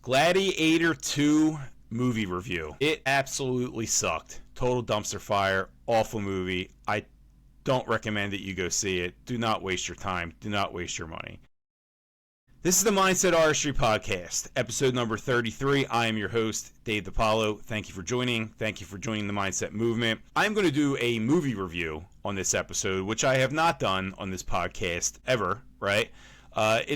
Gladiator 2 movie review. It absolutely sucked. Total dumpster fire. Awful movie. I don't recommend that you go see it. Do not waste your time. Do not waste your money. This is the Mindset Artistry Podcast, episode number 33. I am your host, Dave DiPaolo. Thank you for joining. Thank you for joining the Mindset Movement. I'm going to do a movie review on this episode, which I have not done on this podcast ever, right?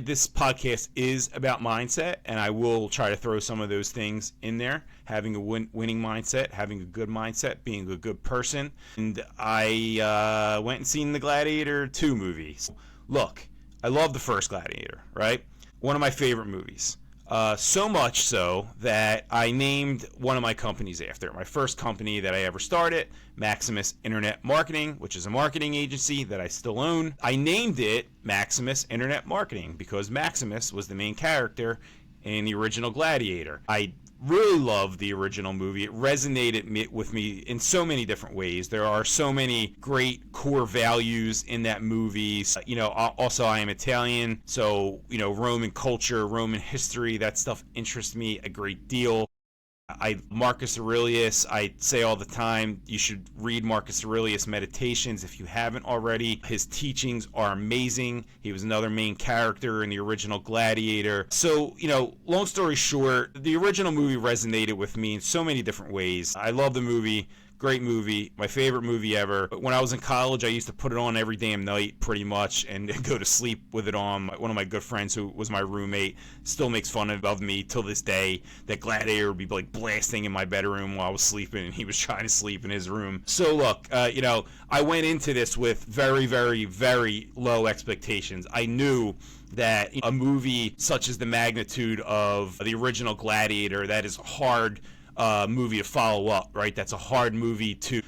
This podcast is about mindset, and I will try to throw some of those things in there. Having a winning mindset, having a good mindset, being a good person. And I went and seen the Gladiator 2 movie. Look, I love the first Gladiator, right? One of my favorite movies. So much so that I named one of my companies after it. My first company that I ever started, Maximus Internet Marketing, which is a marketing agency that I still own. I named it Maximus Internet Marketing because Maximus was the main character in the original Gladiator. I really love the original movie. It resonated with me in so many different ways. There are so many great core values in that movie. Also I am Italian, so, Roman culture, Roman history, that stuff interests me a great deal. Marcus Aurelius, I say all the time, you should read Marcus Aurelius Meditations if you haven't already. His teachings are amazing. He was another main character in the original Gladiator. So, long story short, the original movie resonated with me in so many different ways. I love the movie. Great movie, my favorite movie ever. But when I was in college, I used to put it on every damn night pretty much and go to sleep with it on. One of my good friends who was my roommate still makes fun of me till this day that Gladiator would be like blasting in my bedroom while I was sleeping and he was trying to sleep in his room. So look, I went into this with very, very, very low expectations. I knew that a movie such as the magnitude of the original Gladiator, that is hard movie to follow up, right? That's a hard movie to,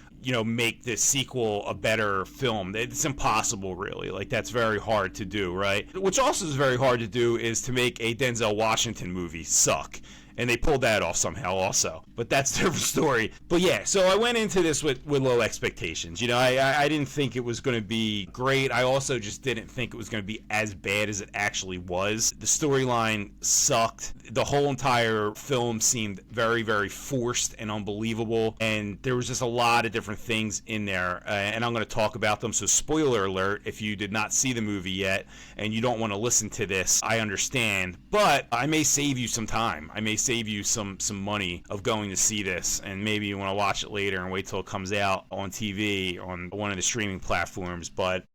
make this sequel a better film. It's impossible, really. Like, that's very hard to do, right? Which also is very hard to do is to make a Denzel Washington movie suck. And they pulled that off somehow also. But that's a different story. But yeah, so I went into this with low expectations. I didn't think it was going to be great. I also just didn't think it was going to be as bad as it actually was. The storyline sucked. The whole entire film seemed very, very forced and unbelievable. And there was just a lot of different things in there. And I'm going to talk about them. So spoiler alert, if you did not see the movie yet and you don't want to listen to this, I understand. But I may save you some time. I may save you some money of going to see this, and maybe you want to watch it later and wait till it comes out on TV on one of the streaming platforms. But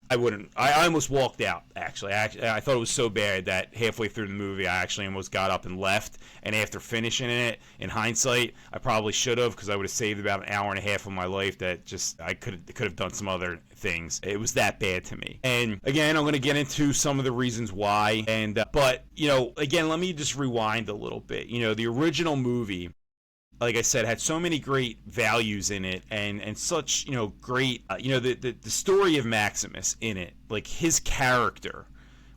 I wouldn't. I almost walked out, actually. I thought it was so bad that halfway through the movie I actually almost got up and left. And after finishing it, in hindsight, I probably should have, because I would have saved about an hour and a half of my life that just I could have done some other things. It was that bad to me. And again, I'm going to get into some of the reasons why. But again, let me just rewind a little bit. The original movie, like I said, had so many great values in it and such, great, the story of Maximus in it, like his character,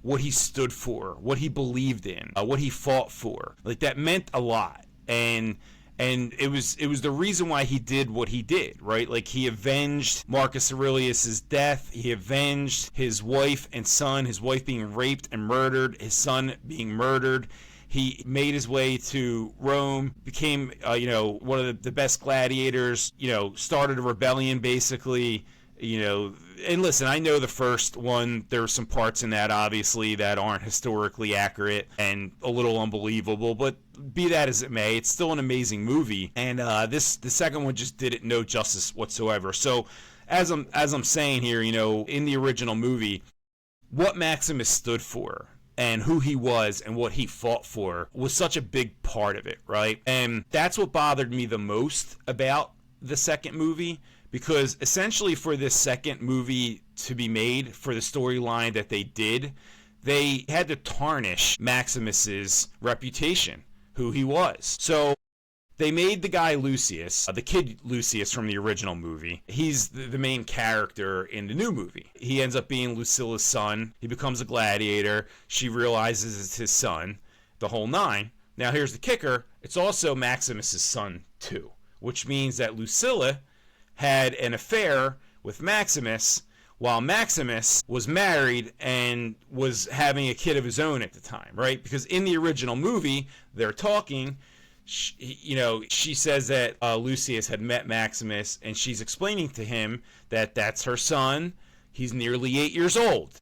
what he stood for, what he believed in, what he fought for, like that meant a lot. And it was the reason why he did what he did, right? Like he avenged Marcus Aurelius's death. He avenged his wife and son, his wife being raped and murdered, his son being murdered. He made his way to Rome, became, one of the best gladiators, started a rebellion, basically, and listen, I know the first one, there were some parts in that, obviously, that aren't historically accurate and a little unbelievable, but be that as it may, it's still an amazing movie, and the second one just did it no justice whatsoever. So, as I'm saying here, in the original movie, what Maximus stood for, and who he was and what he fought for was such a big part of it, right? And that's what bothered me the most about the second movie, because essentially for this second movie to be made, for the storyline that they did, they had to tarnish Maximus's reputation, who he was. So they made the guy Lucius, the kid Lucius from the original movie. He's the main character in the new movie. He ends up being Lucilla's son. He becomes a gladiator. She realizes it's his son, the whole nine. Now here's the kicker. It's also Maximus's son too, which means that Lucilla had an affair with Maximus while Maximus was married and was having a kid of his own at the time, right? Because in the original movie, they're talking, she says that Lucius had met Maximus, and she's explaining to him that that's her son. He's nearly 8 years old.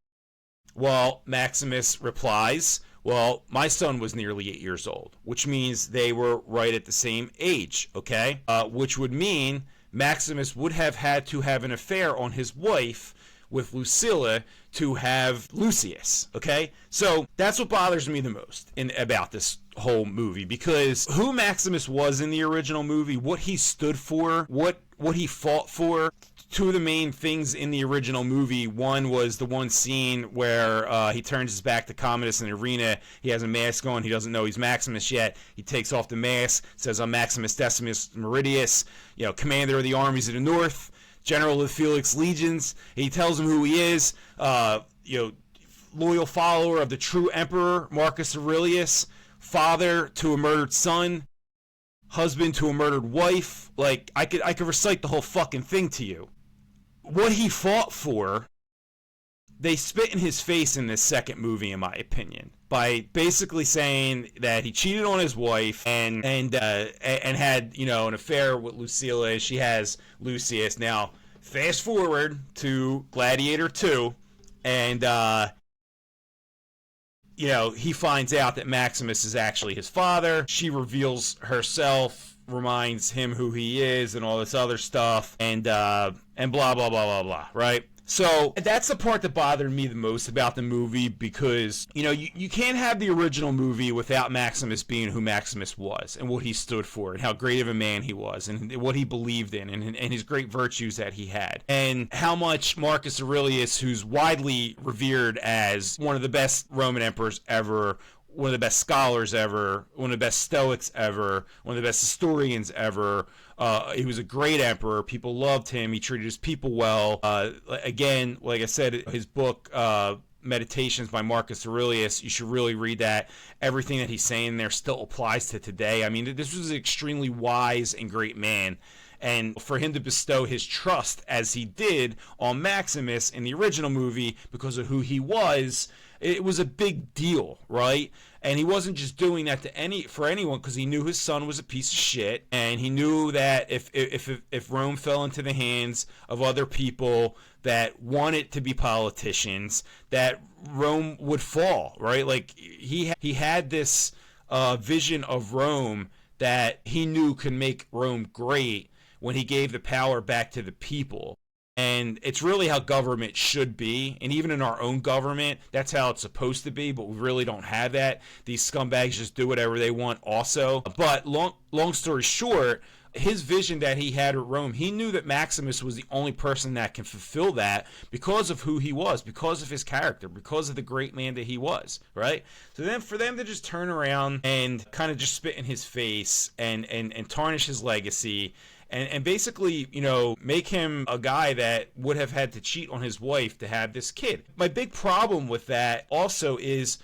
Well, Maximus replies, well, my son was nearly 8 years old, which means they were right at the same age, okay? Which would mean Maximus would have had to have an affair on his wife with Lucilla to have Lucius, okay? So that's what bothers me the most about this whole movie, because who Maximus was in the original movie, what he stood for, what he fought for. Two of the main things in the original movie, one was the one scene where he turns his back to Commodus in the arena. He has a mask on. He doesn't know he's Maximus yet. He takes off the mask, says, I'm Maximus Decimus Meridius, commander of the armies of the north, general of the Felix legions. He tells him who he is, loyal follower of the true emperor, Marcus Aurelius, father to a murdered son, husband to a murdered wife. Like, I could recite the whole fucking thing to you. What he fought for, they spit in his face in this second movie, in my opinion, by basically saying that he cheated on his wife and had an affair with Lucilla. She has Lucius. Now, fast forward to Gladiator 2, and he finds out that Maximus is actually his father. She reveals herself, reminds him who he is, and all this other stuff, and blah, blah, blah, blah, blah, right? So that's the part that bothered me the most about the movie, because, you can't have the original movie without Maximus being who Maximus was and what he stood for and how great of a man he was and what he believed in and his great virtues that he had, and how much Marcus Aurelius, who's widely revered as one of the best Roman emperors ever, one of the best scholars ever, one of the best Stoics ever, one of the best historians ever. He was a great emperor. People loved him. He treated his people well. Again, like I said, his book, Meditations by Marcus Aurelius, you should really read that. Everything that he's saying there still applies to today. I mean, this was an extremely wise and great man. And for him to bestow his trust, as he did, on Maximus in the original movie because of who he was, it was a big deal, right? And he wasn't just doing that for anyone, because he knew his son was a piece of shit, and he knew that if Rome fell into the hands of other people that wanted to be politicians, that Rome would fall, right? Like, he had this vision of Rome that he knew could make Rome great when he gave the power back to the people. And it's really how government should be. And even in our own government, that's how it's supposed to be. But we really don't have that. These scumbags just do whatever they want also. But long story short, his vision that he had at Rome, he knew that Maximus was the only person that can fulfill that because of who he was, because of his character, because of the great man that he was, right? So then for them to just turn around and kind of just spit in his face and tarnish his legacy, and basically, make him a guy that would have had to cheat on his wife to have this kid. My big problem with that also is,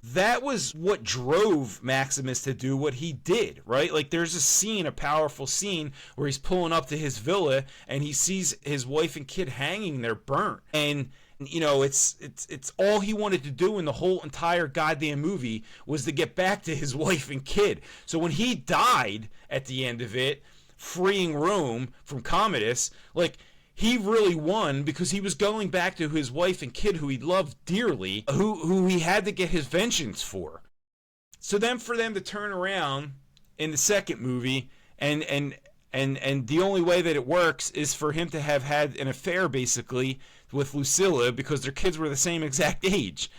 that was what drove Maximus to do what he did, right? Like, there's a powerful scene where he's pulling up to his villa and he sees his wife and kid hanging there burnt. And it's all he wanted to do in the whole entire goddamn movie was to get back to his wife and kid. So when he died at the end of it, freeing Rome from Commodus, like, he really won, because he was going back to his wife and kid who he loved dearly, who he had to get his vengeance for. So then for them to turn around in the second movie and the only way that it works is for him to have had an affair basically with Lucilla because their kids were the same exact age.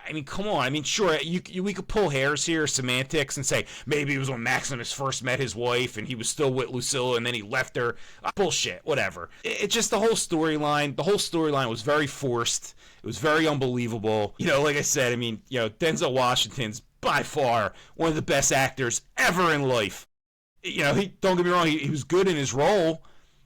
I mean, come on. I mean, sure, we could pull hairs here, semantics, and say maybe it was when Maximus first met his wife and he was still with Lucilla and then he left her. Bullshit, whatever. It's just the whole storyline. The whole storyline was very forced. It was very unbelievable. Like I said, I mean, Denzel Washington's by far one of the best actors ever in life. Don't get me wrong, he was good in his role,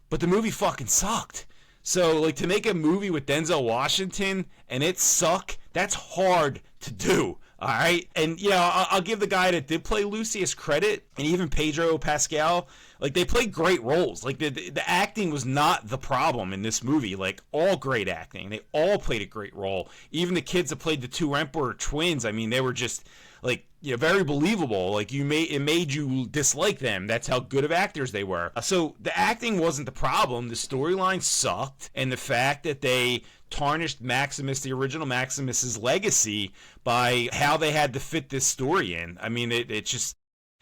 but the movie fucking sucked. So, like, to make a movie with Denzel Washington and it suck, that's hard to do, All right. And, I'll give the guy that did play Lucius credit, and even Pedro Pascal. Like, they played great roles. Like, the acting was not the problem in this movie. Like, all great acting. They all played a great role. Even the kids that played the two Emperor twins, I mean, they were just, like, very believable. Like, it made you dislike them. That's how good of actors they were. So the acting wasn't the problem. The storyline sucked, and the fact that they tarnished Maximus, the original Maximus's legacy, by how they had to fit this story in. I mean, it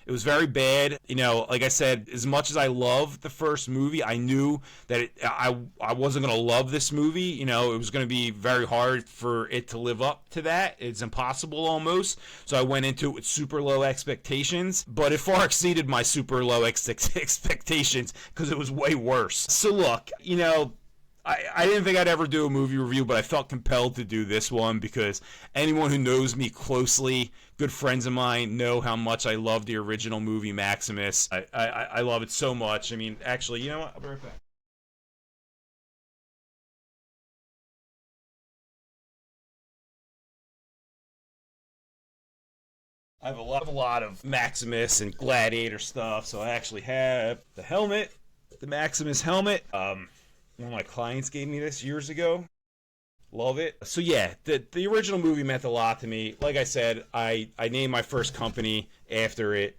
was very bad. Like I said, as much as I loved the first movie, I knew that I wasn't going to love this movie. It was going to be very hard for it to live up to that. It's impossible almost. So I went into it with super low expectations, but it far exceeded my super low expectations because it was way worse. So look, I didn't think I'd ever do a movie review, but I felt compelled to do this one because anyone who knows me closely, good friends of mine, know how much I love the original movie Maximus. I love it so much. I mean, actually, you know what? I'll be right back. I have a lot of Maximus and Gladiator stuff, so I actually have the helmet, the Maximus helmet. One of my clients gave me this years ago. Love it. So yeah, the original movie meant a lot to me. Like I said, I named my first company after it.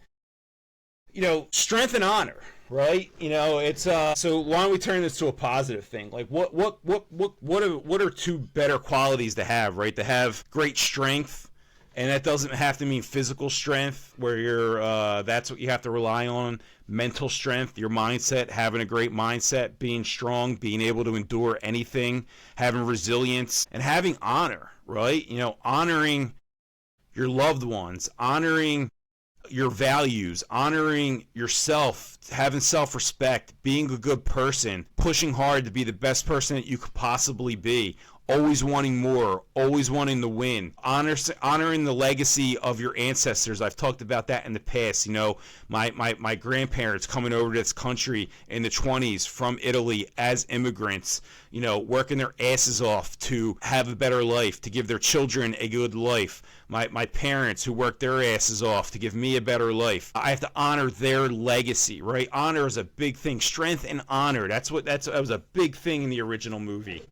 Strength and honor, right? It's so why don't we turn this to a positive thing? Like what are two better qualities to have, right? To have great strength, and that doesn't have to mean physical strength where you're that's what you have to rely on. Mental strength, your mindset, having a great mindset, being strong, being able to endure anything, having resilience, and having honor, right? Honoring your loved ones, honoring your values, honoring yourself, having self-respect, being a good person, pushing hard to be the best person that you could possibly be, always wanting more, always wanting to win, honoring the legacy of your ancestors. I've talked about that in the past. My grandparents coming over to this country in the 20s from Italy as immigrants, working their asses off to have a better life, to give their children a good life. My parents who worked their asses off to give me a better life. I have to honor their legacy, right? Honor is a big thing. Strength and honor. That was a big thing in the original movie.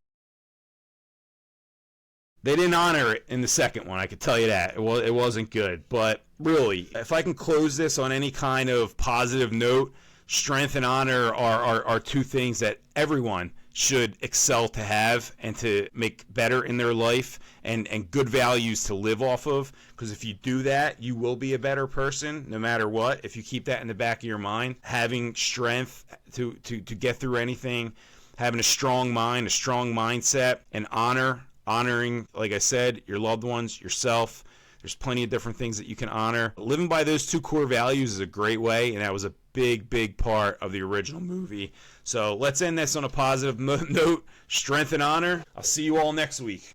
They didn't honor it in the second one, I could tell you that. It wasn't good. But really, if I can close this on any kind of positive note, strength and honor are two things that everyone should excel to have and to make better in their life, and good values to live off of. Because if you do that, you will be a better person no matter what. If you keep that in the back of your mind, having strength to get through anything, having a strong mind, a strong mindset, and honoring, like I said, your loved ones, yourself. There's plenty of different things that you can honor. Living by those two core values is a great way, and that was a big part of the original movie. So let's end this on a positive note. Strength and honor. I'll see you all next week.